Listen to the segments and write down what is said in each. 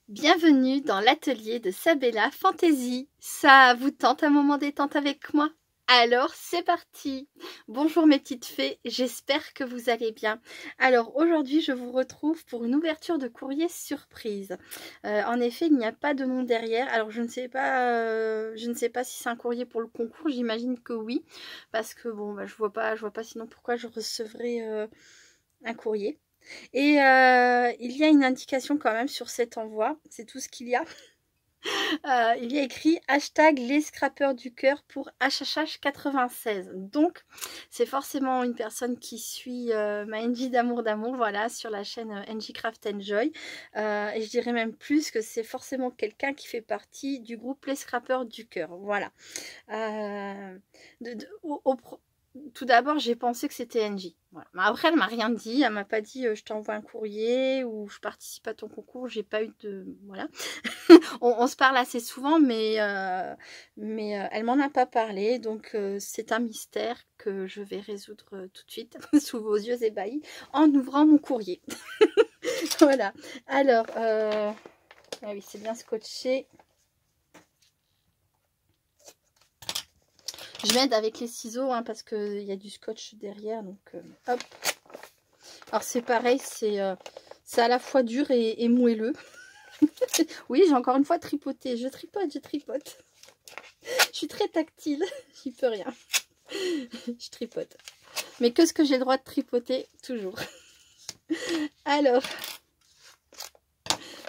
Bienvenue dans l'atelier de Sabella Fantasy. Ça vous tente un moment détente avec moi? Alors c'est parti. Bonjour mes petites fées, j'espère que vous allez bien. Alors aujourd'hui je vous retrouve pour une ouverture de courrier surprise. En effet il n'y a pas de nom derrière. Alors je ne sais pas si c'est un courrier pour le concours, j'imagine que oui. Parce que bon je vois pas sinon pourquoi je recevrais un courrier. Et il y a une indication quand même sur cet envoi, c'est tout ce qu'il y a. Il y a écrit hashtag les scrappeurs du cœur pour HHH96. Donc c'est forcément une personne qui suit ma NJ d'amour, voilà, sur la chaîne NJ Craft Enjoy. Et je dirais même plus que c'est forcément quelqu'un qui fait partie du groupe les scrappeurs du cœur. Voilà. Tout d'abord, j'ai pensé que c'était NJ. Voilà. Après, elle m'a rien dit. Elle m'a pas dit je t'envoie un courrier ou je participe à ton concours. J'ai pas eu de... Voilà. on se parle assez souvent, mais elle m'en a pas parlé. Donc, c'est un mystère que je vais résoudre tout de suite sous vos yeux ébahis en ouvrant mon courrier. Voilà. Alors, ah oui, c'est bien scotché. Je m'aide avec les ciseaux hein, parce qu'il y a du scotch derrière. Donc, hop. Alors, c'est pareil, c'est à la fois dur et moelleux. Oui, j'ai encore une fois tripoté. Je tripote. Je suis très tactile. J'y peux rien. Je tripote. Mais que ce que j'ai le droit de tripoter, toujours. Alors,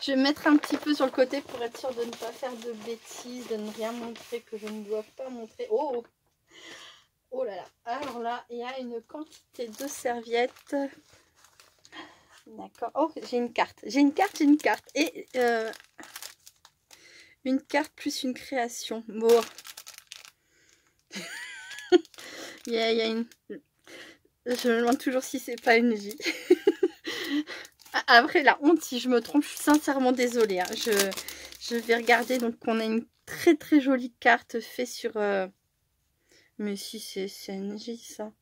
je vais me mettre un petit peu sur le côté pour être sûre de ne pas faire de bêtises, de ne rien montrer que je ne dois pas montrer. Oh! Oh là là, alors là, il y a une quantité de serviettes. D'accord. Oh, j'ai une carte. J'ai une carte. Et une carte plus une création. Bon. il y a une... Je me demande toujours si c'est pas une J. Après, la honte, si je me trompe, je suis sincèrement désolée. Hein. Je vais regarder. Donc, on a une très très jolie carte faite sur... Mais si, c'est NJ, ça.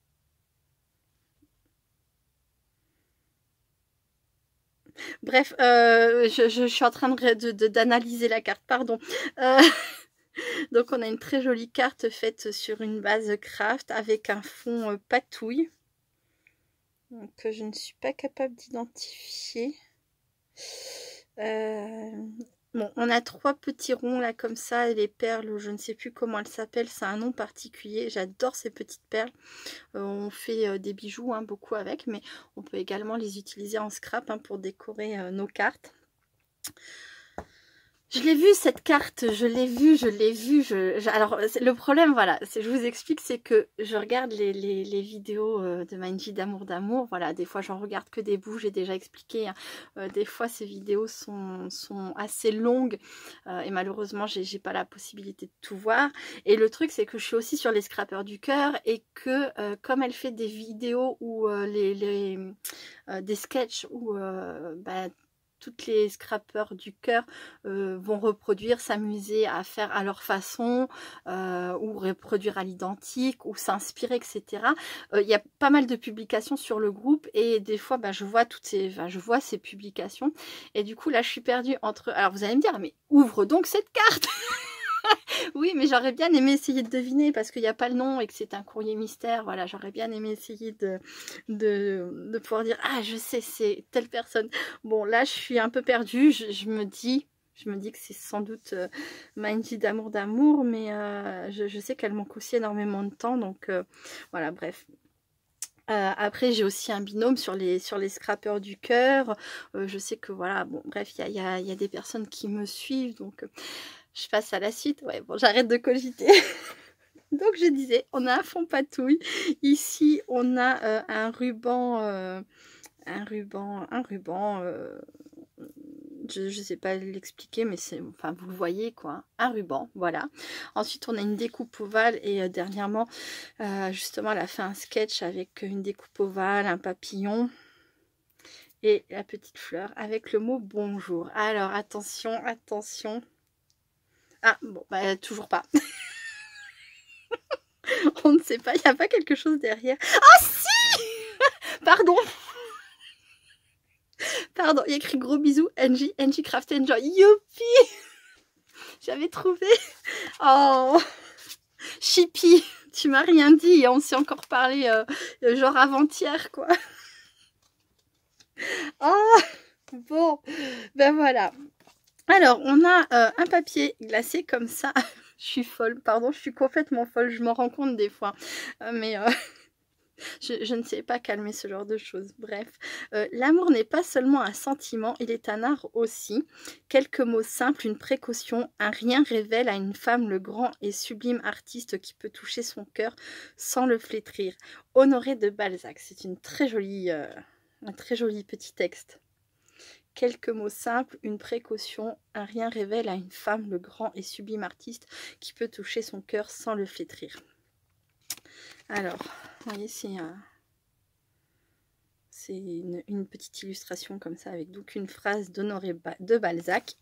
Bref, je suis en train d'analyser la carte, pardon. Donc, on a une très jolie carte faite sur une base craft avec un fond patouille. Que je ne suis pas capable d'identifier. Bon, on a 3 petits ronds là comme ça et les perles, je ne sais plus comment elles s'appellent, c'est un nom particulier. J'adore ces petites perles. On fait des bijoux hein, beaucoup avec, mais on peut également les utiliser en scrap hein, pour décorer nos cartes. Je l'ai vu cette carte, je l'ai vue. Alors le problème, voilà, je vous explique, c'est que je regarde les vidéos de ma NJ d'amour, voilà, des fois j'en regarde que des bouts, j'ai déjà expliqué, hein. Des fois ces vidéos sont assez longues et malheureusement j'ai pas la possibilité de tout voir. Et le truc c'est que je suis aussi sur les scrappers du cœur et que comme elle fait des vidéos ou des sketchs où toutes les scrappers du cœur vont reproduire, s'amuser à faire à leur façon ou reproduire à l'identique ou s'inspirer, etc. Il y a pas mal de publications sur le groupe et des fois je vois je vois ces publications et du coup là je suis perdue entre... Alors vous allez me dire mais ouvre donc cette carte. Oui, mais j'aurais bien aimé essayer de deviner parce qu'il n'y a pas le nom et que c'est un courrier mystère. Voilà, j'aurais bien aimé essayer de pouvoir dire ah je sais c'est telle personne. Bon là je suis un peu perdue. Je me dis que c'est sans doute ma NJ d'amour, mais je sais qu'elle manque aussi énormément de temps. Donc voilà, bref. Après j'ai aussi un binôme sur les scrappers du cœur. Je sais que voilà, bon bref, il y a des personnes qui me suivent donc je passe à la suite. Ouais, bon, j'arrête de cogiter. Donc, je disais, on a un fond patouille. Ici, on a un ruban. Je ne sais pas l'expliquer, mais c'est, enfin, vous le voyez, quoi. Un ruban, voilà. Ensuite, on a une découpe ovale. Et dernièrement, justement, elle a fait un sketch avec une découpe ovale, un papillon. Et la petite fleur avec le mot bonjour. Alors, attention, attention. Ah, bon, toujours pas. On ne sait pas, il n'y a pas quelque chose derrière. Ah si. Pardon. Pardon, il y a écrit gros bisous, NJ Craft Enjoy. Youpi! J'avais trouvé. Oh, Chippy, tu m'as rien dit et on s'est encore parlé genre avant-hier, quoi. Oh, bon, ben voilà. Alors, on a un papier glacé comme ça. Je suis folle, pardon, je suis complètement folle, je m'en rends compte des fois. Mais je ne sais pas calmer ce genre de choses. Bref, l'amour n'est pas seulement un sentiment, il est un art aussi. Quelques mots simples, une précaution, un rien révèle à une femme le grand et sublime artiste qui peut toucher son cœur sans le flétrir. Honoré de Balzac, c'est une très jolie, un très joli petit texte. Quelques mots simples, une précaution, un rien révèle à une femme le grand et sublime artiste qui peut toucher son cœur sans le flétrir. Alors, vous voyez, c'est une petite illustration comme ça avec donc une phrase d'Honoré de Balzac.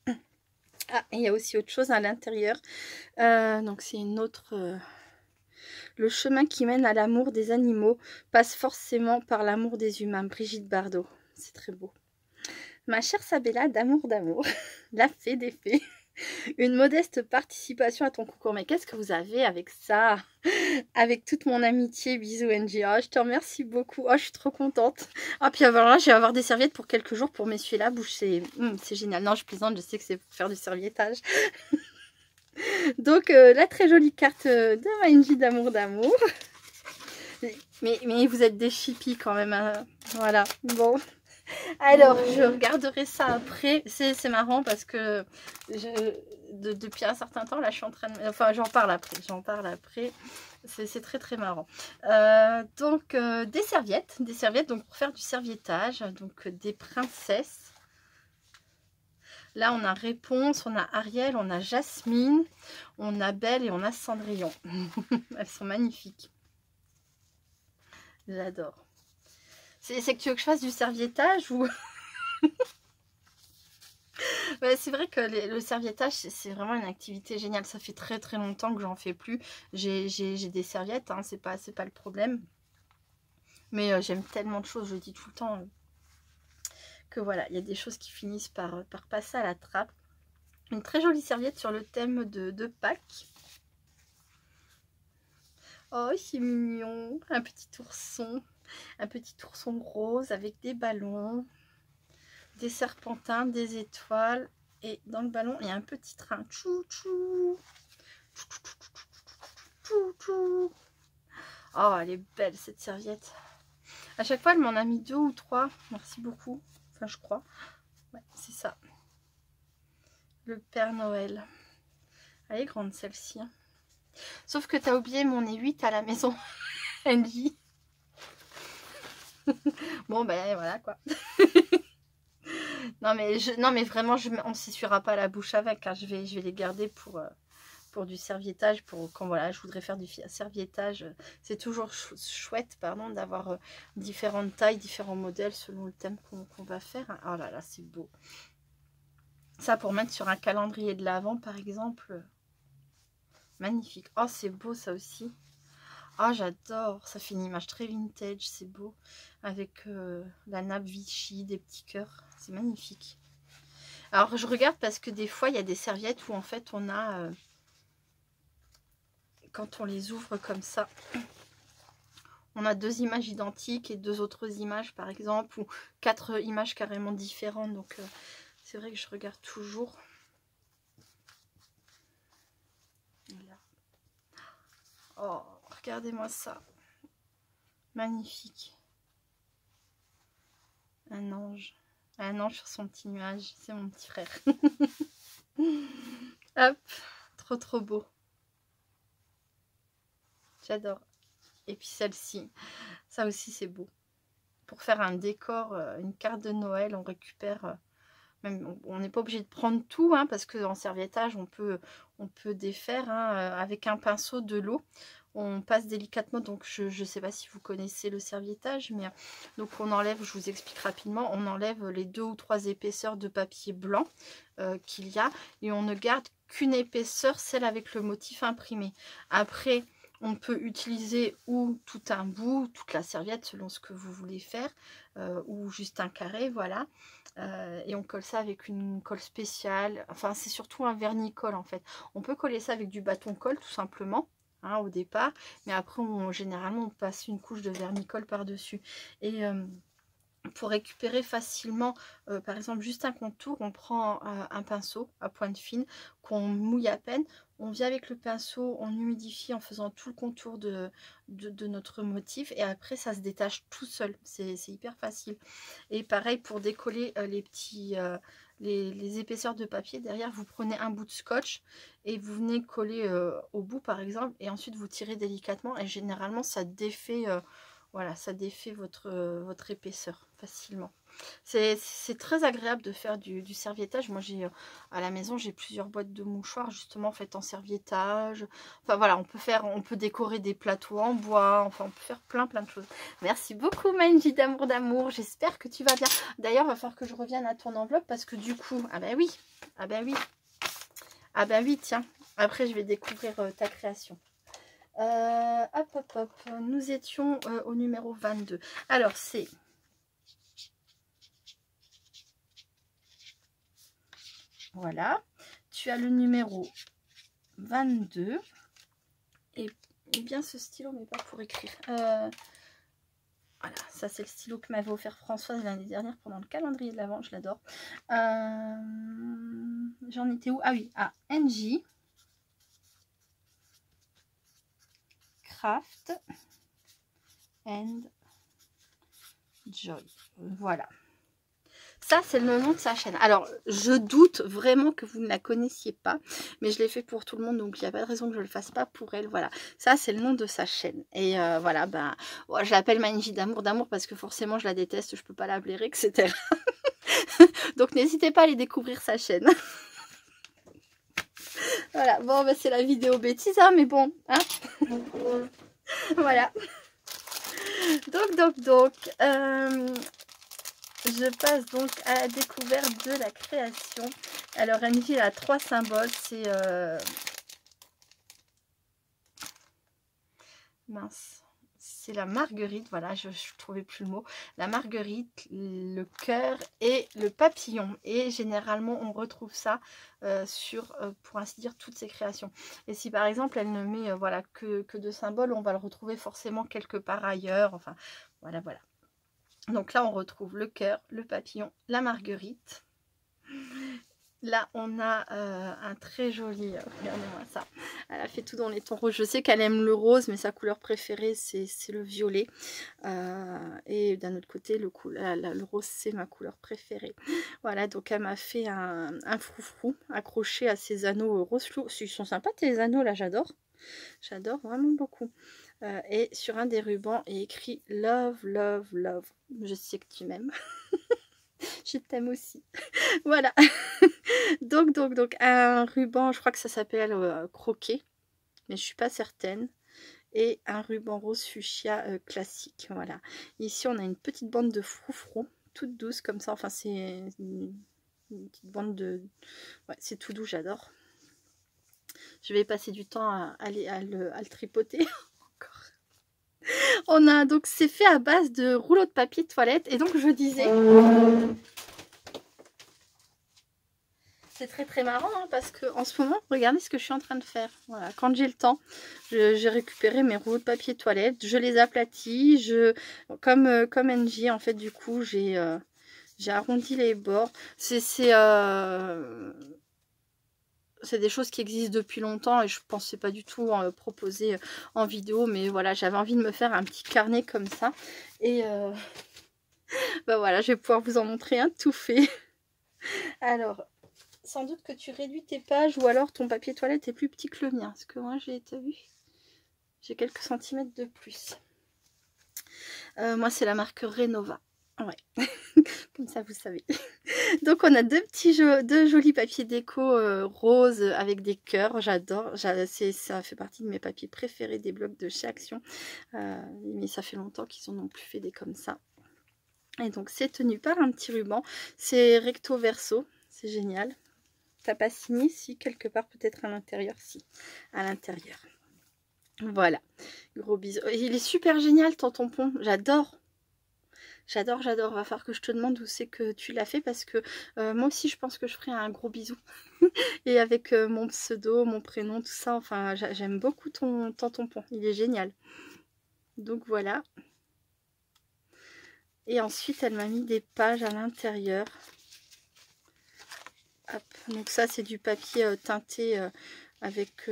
Ah, et il y a aussi autre chose à l'intérieur. Donc c'est une autre... Le chemin qui mène à l'amour des animaux passe forcément par l'amour des humains. Brigitte Bardot. C'est très beau. Ma chère Sabella, d'amour, la fée des fées, une modeste participation à ton concours. Mais qu'est-ce que vous avez avec ça? Avec toute mon amitié, bisous NJ. Oh, je te remercie beaucoup. Oh, je suis trop contente. Ah, puis alors là, je vais avoir des serviettes pour quelques jours pour m'essuyer la bouche. C'est génial. Non, je plaisante, je sais que c'est pour faire du serviettage. Donc, la très jolie carte de NJ d'amour. Mais vous êtes des chippies quand même. Hein. Voilà, bon. Alors, je regarderai ça après. C'est marrant parce que depuis un certain temps, là, je suis en train de... Enfin, j'en parle après. C'est très, très marrant. Donc, des serviettes. Donc, pour faire du serviettage. Donc, des princesses. Là, on a Réponse, on a Ariel, on a Jasmine, on a Belle et on a Cendrillon. Elles sont magnifiques. J'adore. C'est que tu veux que je fasse du serviettage ou... Ouais, c'est vrai que le serviettage, c'est vraiment une activité géniale. Ça fait très très longtemps que j'en fais plus. J'ai des serviettes, hein, c'est pas le problème. Mais j'aime tellement de choses, je dis tout le temps, que voilà, il y a des choses qui finissent par passer à la trappe. Une très jolie serviette sur le thème de Pâques. Oh, c'est mignon. Un petit ourson rose avec des ballons, des serpentins, des étoiles. Et dans le ballon, il y a un petit train. Tchou-tchou. Tchou-tchou. Oh, elle est belle cette serviette. À chaque fois, elle m'en a mis 2 ou 3. Merci beaucoup. Enfin, je crois. Ouais, c'est ça. Le Père Noël. Elle est grande celle-ci. Hein. Sauf que tu as oublié mon E8 à la maison. Angie. Bon, ben voilà quoi. non, mais vraiment, on ne s'essuiera pas la bouche avec. Hein. Je vais les garder pour du serviettage. Quand voilà, je voudrais faire du serviettage. C'est toujours chouette, pardon, d'avoir différentes tailles, différents modèles selon le thème qu'on va faire. Hein. Oh là là, c'est beau. Ça, pour mettre sur un calendrier de l'Avent, par exemple. Magnifique. Oh, c'est beau ça aussi. Ah, j'adore. Ça fait une image très vintage. C'est beau. Avec la nappe Vichy, des petits cœurs. C'est magnifique. Alors, je regarde parce que des fois, il y a des serviettes où en fait, on a... quand on les ouvre comme ça, on a 2 images identiques et 2 autres images, par exemple. Ou 4 images carrément différentes. Donc, c'est vrai que je regarde toujours. Voilà. Oh, regardez-moi ça. Magnifique. Un ange. Un ange sur son petit nuage. C'est mon petit frère. Hop. Trop, trop beau. J'adore. Et puis celle-ci. Ça aussi, c'est beau. Pour faire un décor, une carte de Noël, on récupère... Même, on n'est pas obligé de prendre tout, hein, parce qu'en serviettage, on peut défaire hein, avec un pinceau de l'eau. On passe délicatement, donc je ne sais pas si vous connaissez le serviettage, mais donc on enlève, je vous explique rapidement, on enlève les 2 ou 3 épaisseurs de papier blanc qu'il y a, et on ne garde qu'une épaisseur, celle avec le motif imprimé. Après, On peut utiliser ou tout un bout, toute la serviette selon ce que vous voulez faire, ou juste un carré, voilà. Et on colle ça avec une colle spéciale. Enfin, c'est surtout un vernis-colle en fait. On peut coller ça avec du bâton-colle tout simplement, hein, au départ. Mais après, généralement, on passe une couche de vernis-colle par-dessus. Et pour récupérer facilement, par exemple, juste un contour, on prend un pinceau à pointe fine qu'on mouille à peine. On vient avec le pinceau, on humidifie en faisant tout le contour de notre motif. Et après, ça se détache tout seul. C'est hyper facile. Et pareil, pour décoller les petits... les épaisseurs de papier, derrière vous prenez un bout de scotch et vous venez coller au bout par exemple, et ensuite vous tirez délicatement et généralement ça défait, voilà, ça défait votre épaisseur facilement. C'est très agréable de faire du serviettage. Moi j'ai à la maison, j'ai plusieurs boîtes de mouchoirs justement faites en serviettage. Enfin voilà, on peut décorer des plateaux en bois, enfin on peut faire plein de choses. Merci beaucoup Manji d'amour, j'espère que tu vas bien. D'ailleurs, il va falloir que je revienne à ton enveloppe parce que du coup, ah ben oui, tiens, après je vais découvrir ta création. Hop, nous étions au numéro 22. Alors c'est... Voilà, tu as le numéro 22. Et bien ce stylo, mais pas pour écrire. Voilà, ça c'est le stylo que m'avait offert Françoise l'année dernière pendant le calendrier de l'Avent, je l'adore. J'en étais où? Ah oui, à NJ. Craft and Joy. Voilà. Ça, c'est le nom de sa chaîne. Alors, je doute vraiment que vous ne la connaissiez pas, mais je l'ai fait pour tout le monde, donc il n'y a pas de raison que je ne le fasse pas pour elle. Voilà, ça, c'est le nom de sa chaîne. Et voilà, ben, ouais, je l'appelle Manji d'amour parce que forcément, je la déteste, je peux pas la blairer, etc. Donc, n'hésitez pas à aller découvrir sa chaîne. Voilà, bon, ben, c'est la vidéo bêtise, hein, mais bon, hein. Voilà. Donc, je passe donc à la découverte de la création. Alors, NJ a 3 symboles. C'est... mince. C'est la marguerite. Voilà, je ne trouvais plus le mot. La marguerite, le cœur et le papillon. Et généralement, on retrouve ça sur, pour ainsi dire, toutes ces créations. Et si par exemple, elle ne met voilà, que 2 symboles, on va le retrouver forcément quelque part ailleurs. Enfin, voilà. Donc là, on retrouve le cœur, le papillon, la marguerite. Là, on a un très joli... regardez-moi ça. Elle a fait tout dans les tons roses. Je sais qu'elle aime le rose, mais sa couleur préférée, c'est le violet. Et d'un autre côté, le rose, c'est ma couleur préférée. Voilà, donc elle m'a fait un froufrou accroché à ses anneaux rose flou. Ils sont sympas, tes anneaux, là, j'adore. J'adore vraiment beaucoup. Et sur un des rubans est écrit Love, Love, Love. Je sais que tu m'aimes. Je t'aime aussi. Voilà. donc, un ruban, je crois que ça s'appelle croquet, mais je suis pas certaine. Et un ruban rose fuchsia classique. Voilà. Ici, on a une petite bande de froufrou, toute douce comme ça. Enfin, c'est une petite bande de... Ouais, c'est tout doux, j'adore. Je vais passer du temps à le tripoter. On a donc, c'est fait à base de rouleau de papier de toilette. Et donc, je disais... C'est très marrant hein, parce que en ce moment, regardez ce que je suis en train de faire. Voilà, quand j'ai le temps, j'ai récupéré mes rouleaux de papier toilette, je les aplatis, comme NJ en fait, du coup, j'ai arrondi les bords. C'est des choses qui existent depuis longtemps et je pensais pas du tout en proposer en vidéo, mais voilà, j'avais envie de me faire un petit carnet comme ça et bah voilà, je vais pouvoir vous en montrer un tout fait. Alors, sans doute que tu réduis tes pages ou alors ton papier toilette est plus petit que le mien, parce que moi j'ai quelques centimètres de plus. Moi c'est la marque Renova. Ouais, comme ça vous savez. Donc on a deux jolis papiers déco roses avec des cœurs, j'adore. Ça fait partie de mes papiers préférés des blogs de chez Action. Mais ça fait longtemps qu'ils en ont plus fait des comme ça. Et donc c'est tenu par un petit ruban. C'est recto verso, c'est génial. T'as pas signé? Si, quelque part peut-être à l'intérieur, si, à l'intérieur. Voilà, gros bisous. Il est super génial ton tampon, j'adore. J'adore, j'adore. Va falloir que je te demande où c'est que tu l'as fait parce que moi aussi je pense que je ferai un gros bisou. Et avec mon pseudo, mon prénom, tout ça, enfin j'aime beaucoup ton tampon, il est génial. Donc voilà. Et ensuite elle m'a mis des pages à l'intérieur. Donc ça c'est du papier teinté avec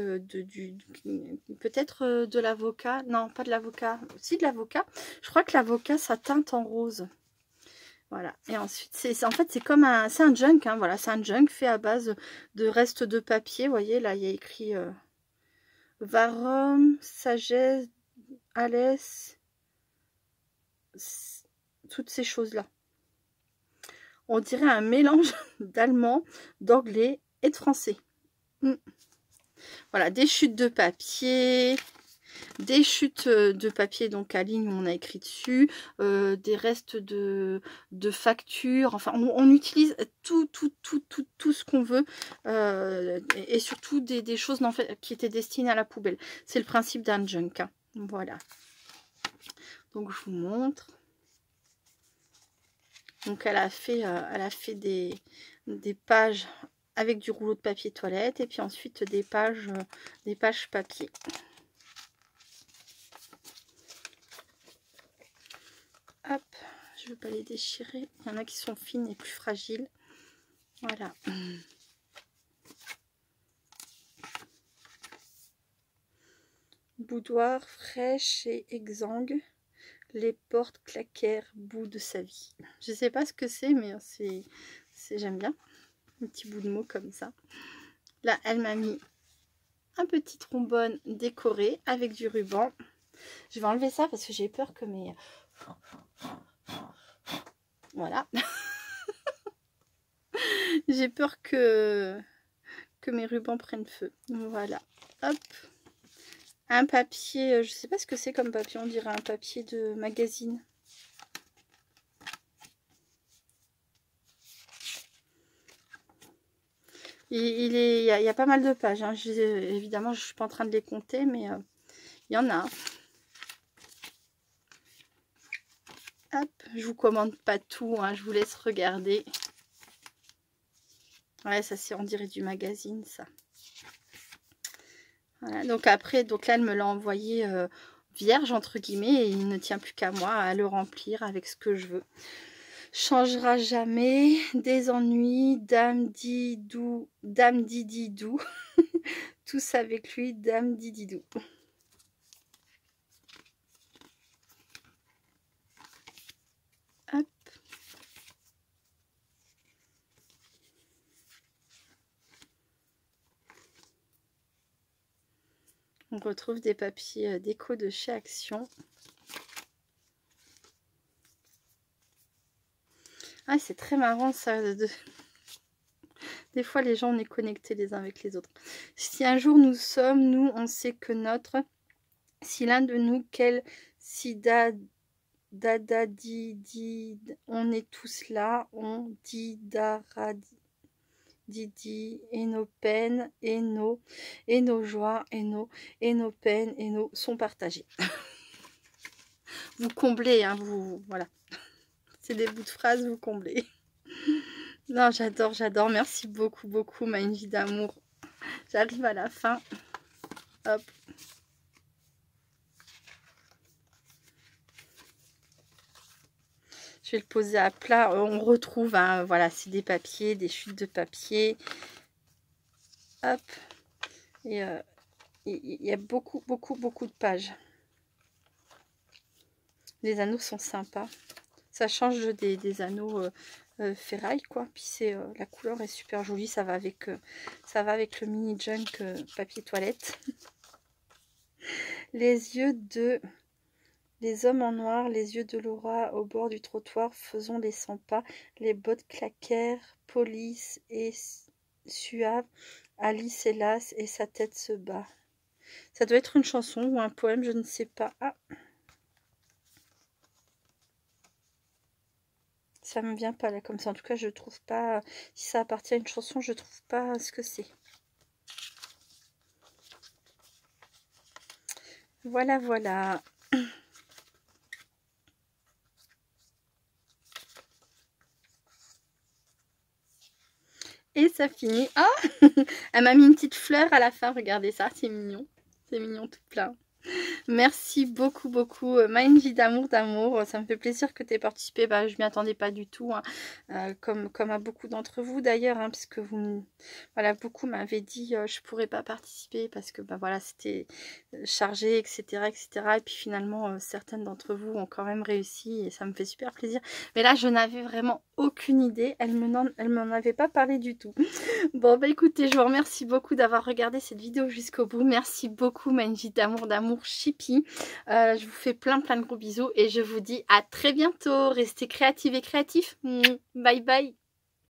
peut-être de l'avocat. Non, pas de l'avocat, aussi de l'avocat. Je crois que l'avocat ça teinte en rose. Voilà, et ensuite, en fait, c'est comme un junk, hein, voilà, c'est un junk fait à base de restes de papier. Vous voyez, là, il y a écrit Varum, Sagesse, Alès, toutes ces choses-là. On dirait un mélange d'allemand, d'anglais et de français. Voilà, des chutes de papier, des chutes de papier donc à ligne où on a écrit dessus, des restes de factures, enfin on utilise tout ce qu'on veut et surtout des choses en fait, qui étaient destinées à la poubelle. C'est le principe d'un junk, hein. Voilà, donc je vous montre. Donc elle a fait des pages avec du rouleau de papier toilette et puis ensuite des pages papier. Hop, je ne veux pas les déchirer. Il y en a qui sont fines et plus fragiles. Voilà. Boudoir fraîche et exsangue. Les portes claquèrent bout de sa vie. Je ne sais pas ce que c'est, mais j'aime bien. Un petit bout de mot comme ça. Là, elle m'a mis un petit trombone décoré avec du ruban. Je vais enlever ça parce que j'ai peur que mes... Voilà. J'ai peur que mes rubans prennent feu. Voilà. Hop. Un papier, je sais pas ce que c'est comme papier, on dirait un papier de magazine. Il y a pas mal de pages, hein. Évidemment, je suis pas en train de les compter, mais il y en a. Hop, je vous commande pas tout, hein, je vous laisse regarder. Ouais, ça c'est, on dirait du magazine, ça. Voilà, donc après, donc là, elle me l'a envoyé vierge, entre guillemets, et il ne tient plus qu'à moi à le remplir avec ce que je veux. Changera jamais, des ennuis, dame didou, tous avec lui, dame dididou. Hop. On retrouve des papiers déco de chez Action. Ah, c'est très marrant ça. Des fois, les gens, on est connectés les uns avec les autres. Si un jour nous sommes, nous, on sait que notre... Si l'un de nous, quel sida, dada, di, on est tous là, on dit, dara, didi, et nos peines, et nos joies, et nos peines, et nos sont partagées. Vous comblez, hein, voilà. C'est des bouts de phrases, vous comblez. Non, j'adore, j'adore. Merci beaucoup, beaucoup, ma vie d'amour. J'arrive à la fin. Hop. Je vais le poser à plat. On retrouve, hein, voilà, c'est des papiers, des chutes de papier. Hop. Et il y a beaucoup de pages. Les anneaux sont sympas. Ça change des anneaux ferraille, quoi. Puis c'est la couleur est super jolie. Ça va avec le mini junk papier toilette. Les yeux de... Les hommes en noir, les yeux de Laura au bord du trottoir, faisons les 100 pas. Les bottes claquèrent, police et suave. Alice hélas et sa tête se bat. Ça doit être une chanson ou un poème, je ne sais pas. Ah, ça me vient pas là comme ça. En tout cas, je trouve pas. Si ça appartient à une chanson, je trouve pas ce que c'est. Voilà, voilà. Et ça finit. Ah, elle m'a mis une petite fleur à la fin. Regardez ça, c'est mignon. C'est mignon tout plein. Merci beaucoup, beaucoup. Une vie d'amour, d'amour. Ça me fait plaisir que tu aies participé. Bah, je m'y attendais pas du tout, hein. Comme à beaucoup d'entre vous d'ailleurs, hein, puisque voilà, beaucoup m'avaient dit je pourrais pas participer parce que bah voilà, c'était chargé, etc., etc. Et puis finalement, certaines d'entre vous ont quand même réussi et ça me fait super plaisir. Mais là, je n'avais vraiment aucune idée. Elle m'en avait pas parlé du tout. Bon, bah écoutez, je vous remercie beaucoup d'avoir regardé cette vidéo jusqu'au bout. Merci beaucoup, une vie d'amour Chippy. Je vous fais plein de gros bisous et je vous dis à très bientôt. Restez créatives et créatifs. Bye bye.